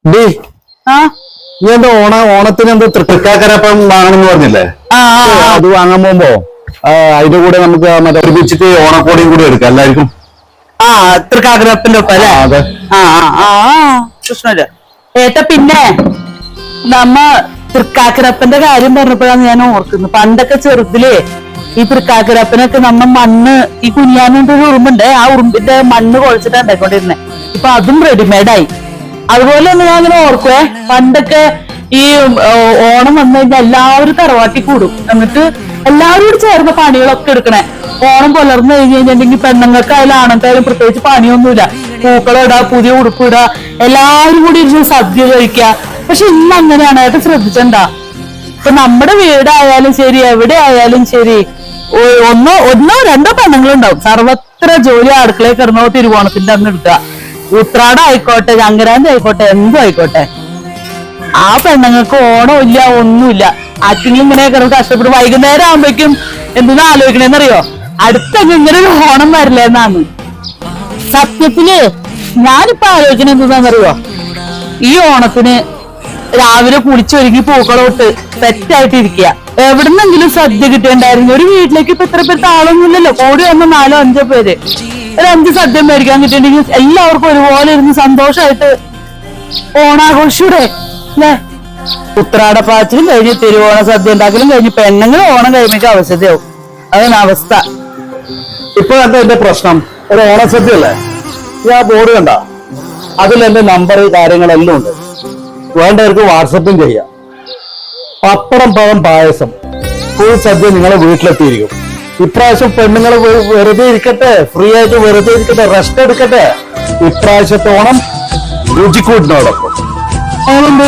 D നീ എന്താ ഓണത്തിന് എന്താ തൃക്കാക്കരപ്പം വാങ്ങണമെന്ന് പറഞ്ഞില്ലേ? അത് വാങ്ങാൻ പോകുമ്പോ അതിന്റെ കൂടെ നമുക്ക് മറ്റേ ഒരുമിച്ചിട്ട് ഓണക്കോടിയും കൂടി എടുക്കാം എല്ലാവർക്കും. തൃക്കാക്കരപ്പന്റെ ഒപ്പം അല്ലേ? അതെ. പ്രശ്നമില്ല ഏട്ടാ. പിന്നെ നമ്മ തൃക്കാക്കരപ്പന്റെ കാര്യം പറഞ്ഞപ്പോഴാണ് ഞാൻ ഓർക്കുന്നത്, പണ്ടൊക്കെ ചെറുതിലേ ഈ തൃക്കാക്കരപ്പനൊക്കെ നമ്മ മണ്ണ് ഈ കുഞ്ഞാനിന്റെ ഒരു ഉറുമ്പുണ്ട്, ആ ഉറുമ്പിന്റെ മണ്ണ് കുഴച്ചിട്ടാണ് ഉണ്ടായിക്കൊണ്ടിരുന്നത്. ഇപ്പൊ അതും റെഡിമെയ്ഡായി. അതുപോലെ തന്നെ ഞാൻ അങ്ങനെ ഓർക്കുവേ, പണ്ടൊക്കെ ഈ ഓണം വന്നു കഴിഞ്ഞാൽ എല്ലാവരും തറവാട്ടി കൂടും, എന്നിട്ട് എല്ലാവരും കൂടി ചേർന്ന പണികളൊക്കെ എടുക്കണേ. ഓണം പുലർന്നു കഴിഞ്ഞ് കഴിഞ്ഞിട്ടുണ്ടെങ്കിൽ പെണ്ണുങ്ങൾക്കായാലും ആണുങ്ങൾക്കായാലും പ്രത്യേകിച്ച് പണിയൊന്നുമില്ല. പൂക്കളം ഇടാ, പുതിയ ഉടുപ്പ് ഇടാ, എല്ലാവരും കൂടി ഇരുന്ന് സദ്യ കഴിക്കുക. പക്ഷെ ഇന്ന് അങ്ങനെയാണ്, അത് ശ്രദ്ധിച്ചണ്ടാ. ഇപ്പൊ നമ്മുടെ വീടായാലും ശരി, എവിടെ ആയാലും ശരി, ഒന്നോ രണ്ടോ പെണ്ണുങ്ങളുണ്ടാവും. സർവത്ര ജോലി അടുക്കളയിൽ കിടന്നോ തിരുവോണത്തിന്റെ അന്ന് എടുക്കുക. ഉത്രാടം ആയിക്കോട്ടെ, സംക്രാന്തി ആയിക്കോട്ടെ, എന്തും ആയിക്കോട്ടെ, ആ പെണ്ണുങ്ങൾക്ക് ഓണമില്ല, ഒന്നുമില്ല. ആർക്കെങ്കിലും ഇങ്ങനെ കിടന്ന് കഷ്ടപ്പെട്ട് വൈകുന്നേരം ആകുമ്പോഴേക്കും എന്തിനാ ആലോചിക്കണേന്നറിയോ, അടുത്തൊക്കെ ഇങ്ങനെ ഒരു ഓണം വരില്ലെന്നാണ്. സത്യത്തില് ഞാനിപ്പോ ആലോചിക്കണ എന്താണെന്നറിയോ, ഈ ഓണത്തിന് രാവിലെ കുളിച്ചൊരുങ്ങി പൂക്കളോട്ട് സെറ്റായിട്ടിരിക്കുക, എവിടുന്നെങ്കിലും സദ്യ കിട്ടേണ്ടായിരുന്നു. ഒരു വീട്ടിലേക്ക് ഇപ്പൊ ഇത്ര പേര് താളൊന്നുമില്ലല്ലോ, കൂടി വന്ന 4-5 പേര്, ഒരു 5 സദ്യ മേടിക്കാൻ കിട്ടിയിട്ടുണ്ടെങ്കിൽ എല്ലാവർക്കും ഒരുപോലെ ഇരുന്ന് സന്തോഷമായിട്ട് ഓണാഘോഷൂടെ അല്ലേ? ഉത്രാടപ്പാച്ചിലും കഴിഞ്ഞ് തിരുവോണ സദ്യ ഉണ്ടാക്കലും കഴിഞ്ഞ് പെണ്ണുങ്ങൾ ഓണം കഴിയുമ്പോൾ അവസ്ഥയാവും. അതാണ് അവസ്ഥ. ഇപ്പൊ എന്താ എന്റെ പ്രശ്നം? ഒരു ഓണസദ്യ അല്ലേ, ഞാൻ ബോർഡ് കണ്ട, അതിൽ എന്റെ നമ്പർ കാര്യങ്ങളെല്ലാം ഉണ്ട്. വേണ്ടവർക്ക് വാട്സപ്പും ചെയ്യാം. പപ്പടം, പഴം, പായസം, ഫുൾ സദ്യ നിങ്ങളെ വീട്ടിലെത്തിയിരിക്കും. ഇപ്രാവശ്യം പെണ്ണുങ്ങൾ വെറുതെ ഇരിക്കട്ടെ, ഫ്രീ ആയിട്ട് വെറുതെ ഇരിക്കട്ടെ, റെസ്റ്റ് എടുക്കട്ടെ. ഇപ്രാവശ്യത്തെ ഓണം രുചിക്കൂട്ടിനോടൊപ്പം. അതുകൊണ്ട്